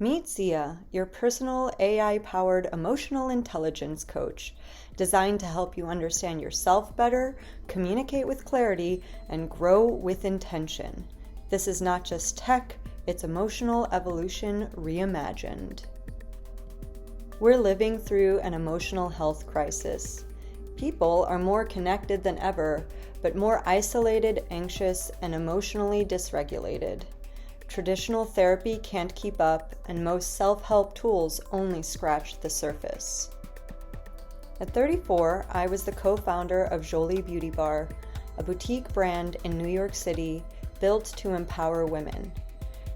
Meet Zhia, your personal AI-powered emotional intelligence coach, designed to help you understand yourself better, communicate with clarity, and grow with intention. This is not just tech, it's emotional evolution reimagined. We're living through an emotional health crisis. People are more connected than ever, but more isolated, anxious, and emotionally dysregulated. Traditional therapy can't keep up, and most self-help tools only scratch the surface. At 34, I was the co-founder of Jolie Beauty Bar, a boutique brand in New York City built to empower women.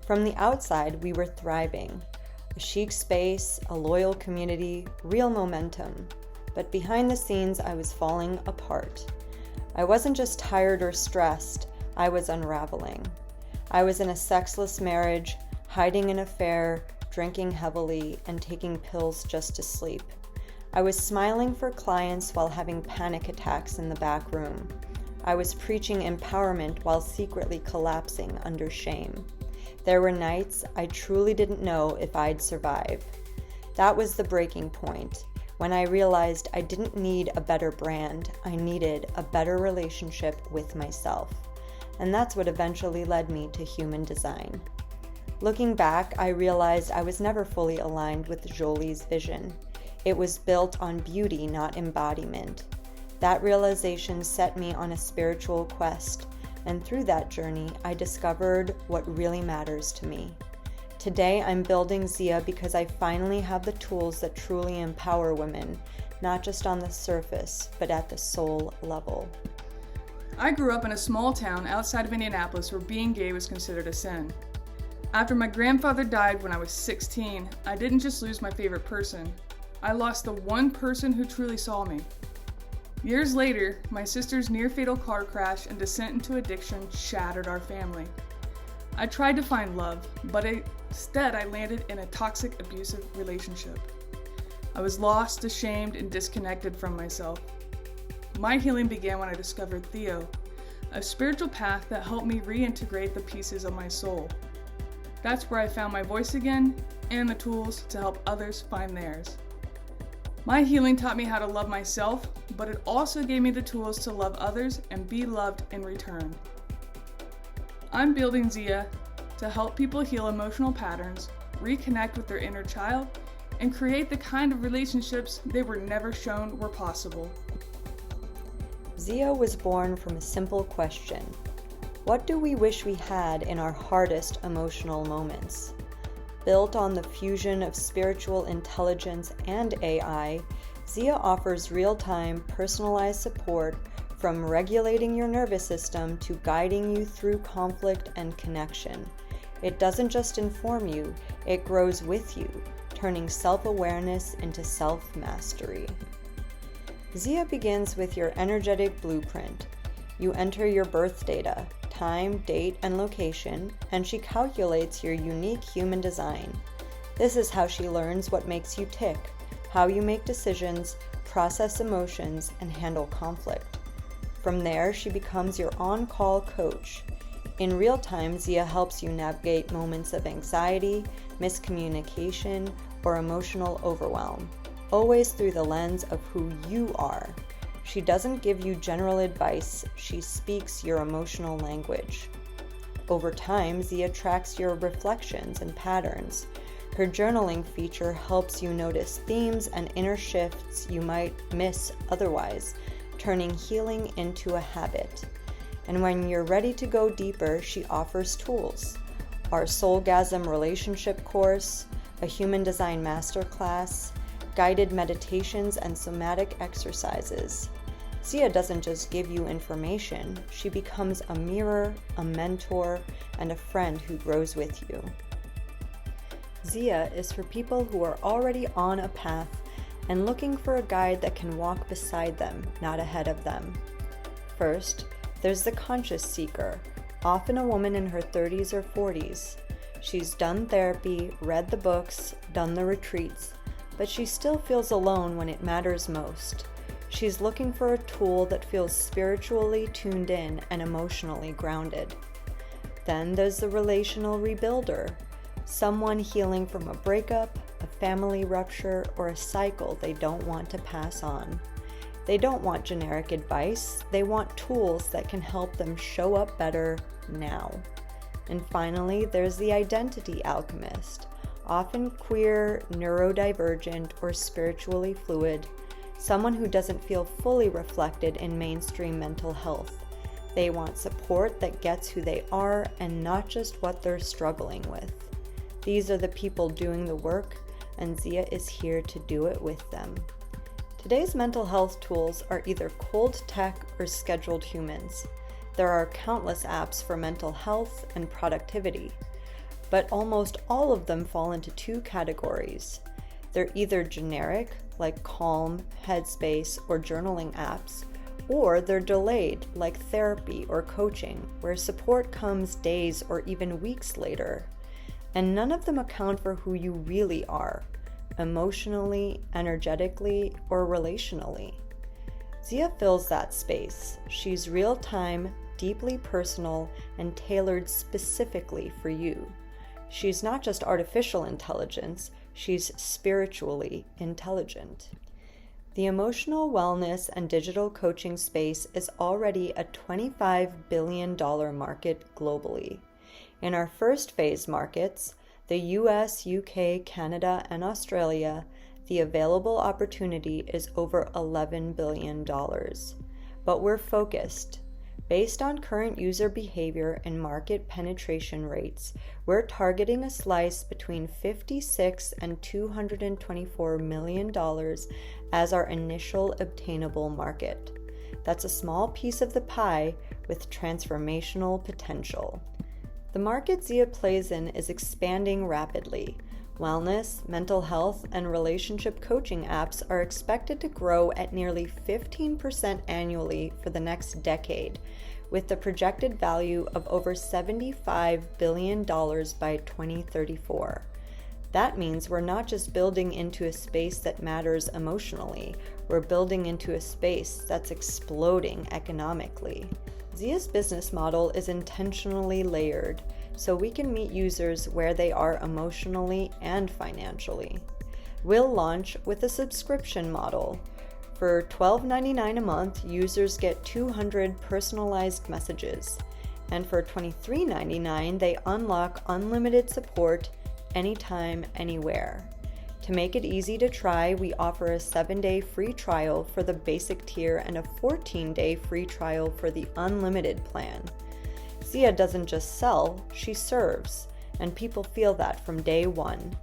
From the outside, we were thriving. A chic space, a loyal community, real momentum. But behind the scenes, I was falling apart. I wasn't just tired or stressed, I was unraveling. I was in a sexless marriage, hiding an affair, drinking heavily, and taking pills just to sleep. I was smiling for clients while having panic attacks in the back room. I was preaching empowerment while secretly collapsing under shame. There were nights I truly didn't know if I'd survive. That was the breaking point, when I realized I didn't need a better brand, I needed a better relationship with myself. And that's what eventually led me to human design. Looking back, I realized I was never fully aligned with Jolie's vision. It was built on beauty, not embodiment. That realization set me on a spiritual quest, and through that journey, I discovered what really matters to me. Today, I'm building Zhia because I finally have the tools that truly empower women, not just on the surface, but at the soul level. I grew up in a small town outside of Indianapolis where being gay was considered a sin. After my grandfather died when I was 16, I didn't just lose my favorite person. I lost the one person who truly saw me. Years later, my sister's near-fatal car crash and descent into addiction shattered our family. I tried to find love, but instead I landed in a toxic, abusive relationship. I was lost, ashamed, and disconnected from myself. My healing began when I discovered Theo, a spiritual path that helped me reintegrate the pieces of my soul. That's where I found my voice again and the tools to help others find theirs. My healing taught me how to love myself, but it also gave me the tools to love others and be loved in return. I'm building Zhia to help people heal emotional patterns, reconnect with their inner child, and create the kind of relationships they were never shown were possible. Zhia was born from a simple question. What do we wish we had in our hardest emotional moments? Built on the fusion of spiritual intelligence and AI, Zhia offers real-time, personalized support from regulating your nervous system to guiding you through conflict and connection. It doesn't just inform you, it grows with you, turning self-awareness into self-mastery. Zhia begins with your energetic blueprint. You enter your birth data, time, date, and location, and she calculates your unique human design. This is how she learns what makes you tick, how you make decisions, process emotions, and handle conflict. From there, she becomes your on-call coach. In real time, Zhia helps you navigate moments of anxiety, miscommunication, or emotional overwhelm, always through the lens of who you are. She doesn't give you general advice, she speaks your emotional language. Over time, Zhia tracks your reflections and patterns. Her journaling feature helps you notice themes and inner shifts you might miss otherwise, turning healing into a habit. And when you're ready to go deeper, she offers tools. Our Soulgasm relationship course, a human design masterclass, guided meditations, and somatic exercises. Zhia doesn't just give you information, she becomes a mirror, a mentor, and a friend who grows with you. Zhia is for people who are already on a path and looking for a guide that can walk beside them, not ahead of them. First, there's the conscious seeker, often a woman in her 30s or 40s. She's done therapy, read the books, done the retreats, but she still feels alone when it matters most. She's looking for a tool that feels spiritually tuned in and emotionally grounded. Then there's the relational rebuilder, someone healing from a breakup, a family rupture, or a cycle they don't want to pass on. They don't want generic advice, they want tools that can help them show up better now. And finally, there's the identity alchemist, often queer, neurodivergent, or spiritually fluid, someone who doesn't feel fully reflected in mainstream mental health. They want support that gets who they are and not just what they're struggling with. These are the people doing the work, and Zhia is here to do it with them. Today's mental health tools are either cold tech or scheduled humans. There are countless apps for mental health and productivity, but almost all of them fall into two categories. They're either generic, like Calm, Headspace, or journaling apps, or they're delayed, like therapy or coaching, where support comes days or even weeks later. And none of them account for who you really are, emotionally, energetically, or relationally. Zhia fills that space. She's real-time, deeply personal, and tailored specifically for you. She's not just artificial intelligence, she's spiritually intelligent. The emotional wellness and digital coaching space is already a $25 billion market globally. In our first phase markets, the US, UK, Canada, and Australia, the available opportunity is over $11 billion. But we're focused. Based on current user behavior and market penetration rates, we're targeting a slice between $56 and $224 million as our initial obtainable market. That's a small piece of the pie with transformational potential. The market Zhia plays in is expanding rapidly. Wellness, mental health, and relationship coaching apps are expected to grow at nearly 15% annually for the next decade, with the projected value of over $75 billion by 2034. That means we're not just building into a space that matters emotionally, we're building into a space that's exploding economically. Zhia's business model is intentionally layered, so we can meet users where they are emotionally and financially. We'll launch with a subscription model. For $12.99 a month, users get 200 personalized messages, and for $23.99, they unlock unlimited support anytime, anywhere. To make it easy to try, we offer a 7-day free trial for the basic tier and a 14-day free trial for the unlimited plan. Zhia doesn't just sell, she serves, and people feel that from day one.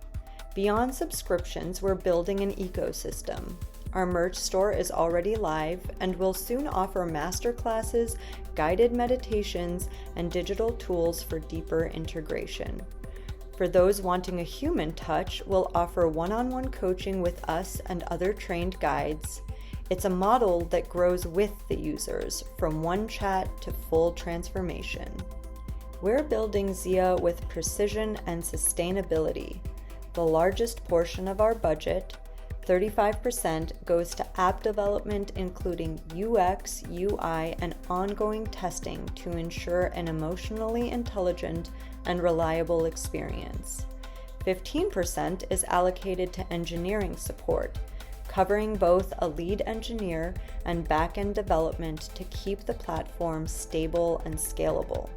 Beyond subscriptions, we're building an ecosystem. Our merch store is already live and will soon offer masterclasses, guided meditations, and digital tools for deeper integration. For those wanting a human touch, we'll offer one-on-one coaching with us and other trained guides. It's a model that grows with the users, from one chat to full transformation. We're building Zhia with precision and sustainability. The largest portion of our budget, 35%, goes to app development, including UX, UI, and ongoing testing to ensure an emotionally intelligent and reliable experience. 15% is allocated to engineering support, covering both a lead engineer and back-end development to keep the platform stable and scalable.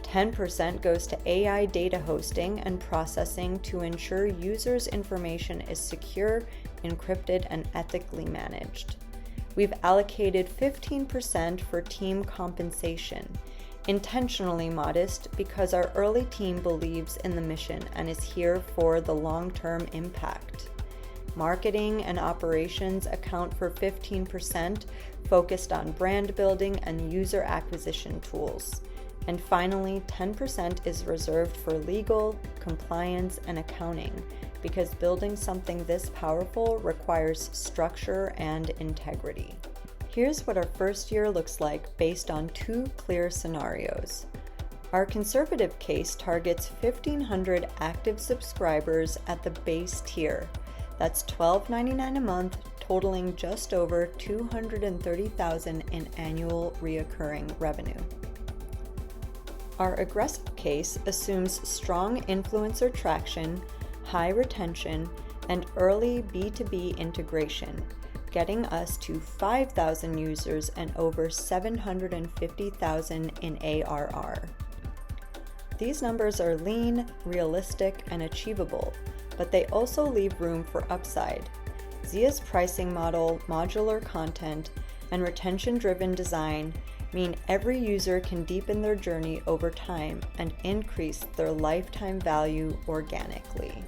10% goes to AI data hosting and processing to ensure users' information is secure, encrypted, and ethically managed. We've allocated 15% for team compensation, intentionally modest because our early team believes in the mission and is here for the long-term impact. Marketing and operations account for 15%, focused on brand building and user acquisition tools. And finally, 10% is reserved for legal, compliance, and accounting, because building something this powerful requires structure and integrity. Here's what our first year looks like based on 2 clear scenarios. Our conservative case targets 1,500 active subscribers at the base tier. That's $12.99 a month, totaling just over $230,000 in annual reoccurring revenue. Our aggressive case assumes strong influencer traction, high retention, and early B2B integration, getting us to 5,000 users and over 750,000 in ARR. These numbers are lean, realistic, and achievable, but they also leave room for upside. Zhia's pricing model, modular content, and retention-driven design mean every user can deepen their journey over time and increase their lifetime value organically.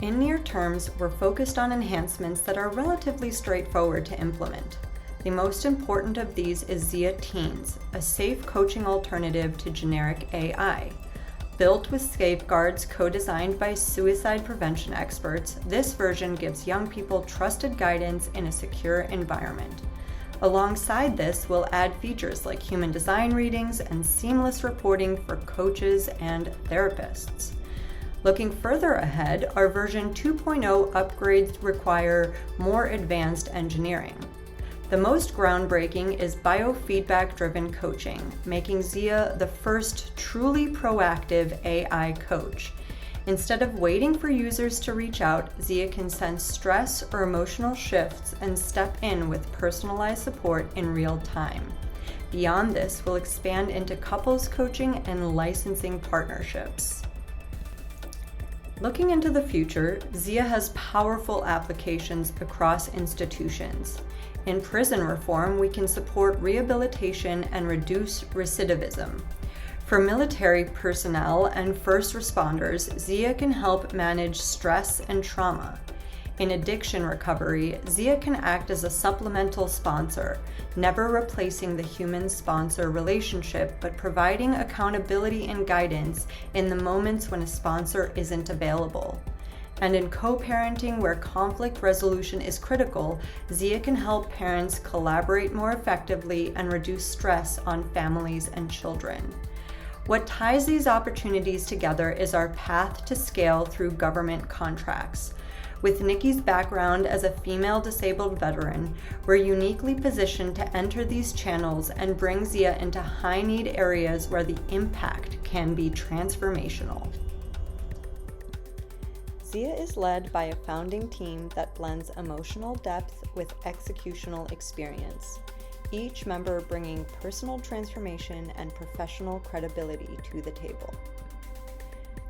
In near terms, we're focused on enhancements that are relatively straightforward to implement. The most important of these is Zhia Teens, a safe coaching alternative to generic AI. Built with safeguards co-designed by suicide prevention experts, this version gives young people trusted guidance in a secure environment. Alongside this, we'll add features like human design readings and seamless reporting for coaches and therapists. Looking further ahead, our version 2.0 upgrades require more advanced engineering. The most groundbreaking is biofeedback-driven coaching, making Zhia the first truly proactive AI coach. Instead of waiting for users to reach out, Zhia can sense stress or emotional shifts and step in with personalized support in real time. Beyond this, we'll expand into couples coaching and licensing partnerships. Looking into the future, Zhia has powerful applications across institutions. In prison reform, we can support rehabilitation and reduce recidivism. For military personnel and first responders, Zhia can help manage stress and trauma. In addiction recovery, Zhia can act as a supplemental sponsor, never replacing the human-sponsor relationship, but providing accountability and guidance in the moments when a sponsor isn't available. And in co-parenting, where conflict resolution is critical, Zhia can help parents collaborate more effectively and reduce stress on families and children. What ties these opportunities together is our path to scale through government contracts. With Nikki's background as a female disabled veteran, we're uniquely positioned to enter these channels and bring Zhia into high-need areas where the impact can be transformational. Zhia is led by a founding team that blends emotional depth with executional experience, each member bringing personal transformation and professional credibility to the table.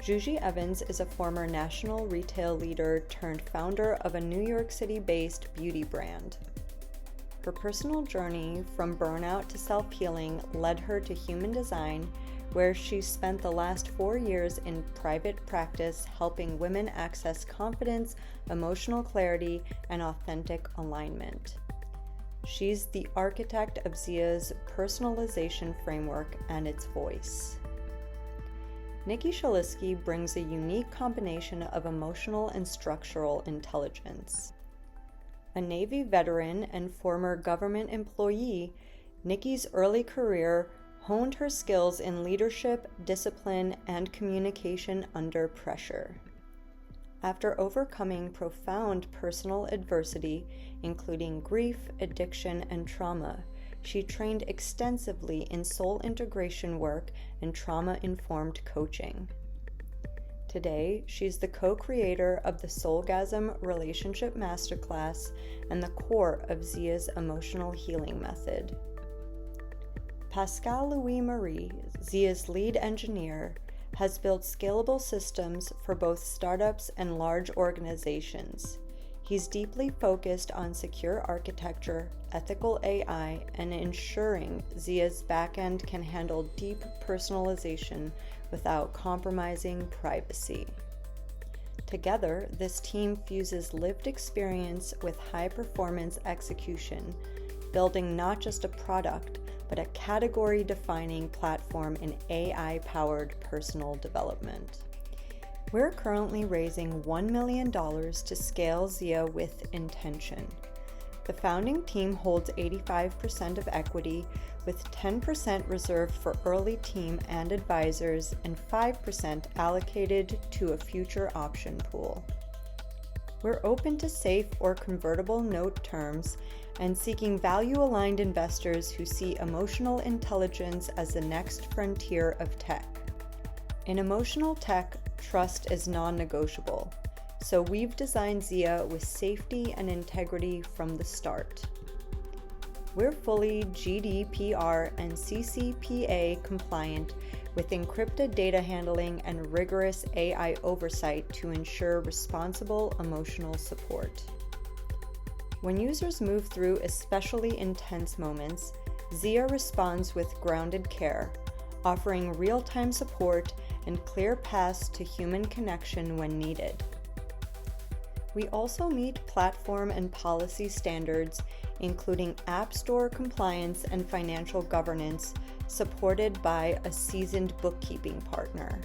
Zhia Evans is a former national retail leader turned founder of a New York City-based beauty brand. Her personal journey from burnout to self-healing led her to human design, where she spent the last 4 years in private practice helping women access confidence, emotional clarity, and authentic alignment. She's the architect of Zhia's personalization framework and its voice. Nikki Shalisky brings a unique combination of emotional and structural intelligence. A Navy veteran and former government employee, Nikki's early career honed her skills in leadership, discipline, and communication under pressure. After overcoming profound personal adversity, including grief, addiction, and trauma, she trained extensively in soul integration work and trauma-informed coaching. Today, she's the co-creator of the Soulgasm Relationship Masterclass and the core of Zhia's emotional healing method. Pascal Louis-Marie, Zhia's lead engineer, has built scalable systems for both startups and large organizations. He's deeply focused on secure architecture, ethical AI, and ensuring Zhia's backend can handle deep personalization without compromising privacy. Together, this team fuses lived experience with high-performance execution, building not just a product, but a category-defining platform in AI-powered personal development. We're currently raising $1 million to scale Zhia with intention. The founding team holds 85% of equity, with 10% reserved for early team and advisors and 5% allocated to a future option pool. We're open to safe or convertible note terms and seeking value-aligned investors who see emotional intelligence as the next frontier of tech. In emotional tech, trust is non-negotiable, so we've designed Zhia with safety and integrity from the start. We're fully GDPR and CCPA compliant with encrypted data handling and rigorous AI oversight to ensure responsible emotional support. When users move through especially intense moments, Zhia responds with grounded care, offering real-time support and clear paths to human connection when needed. We also meet platform and policy standards, including App Store compliance and financial governance, supported by a seasoned bookkeeping partner.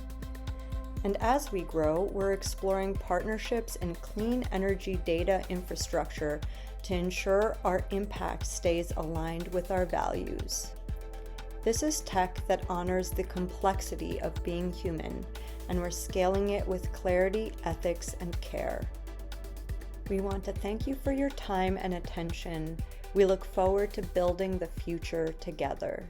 And as we grow, we're exploring partnerships in clean energy data infrastructure to ensure our impact stays aligned with our values. This is tech that honors the complexity of being human, and we're scaling it with clarity, ethics, and care. We want to thank you for your time and attention. We look forward to building the future together.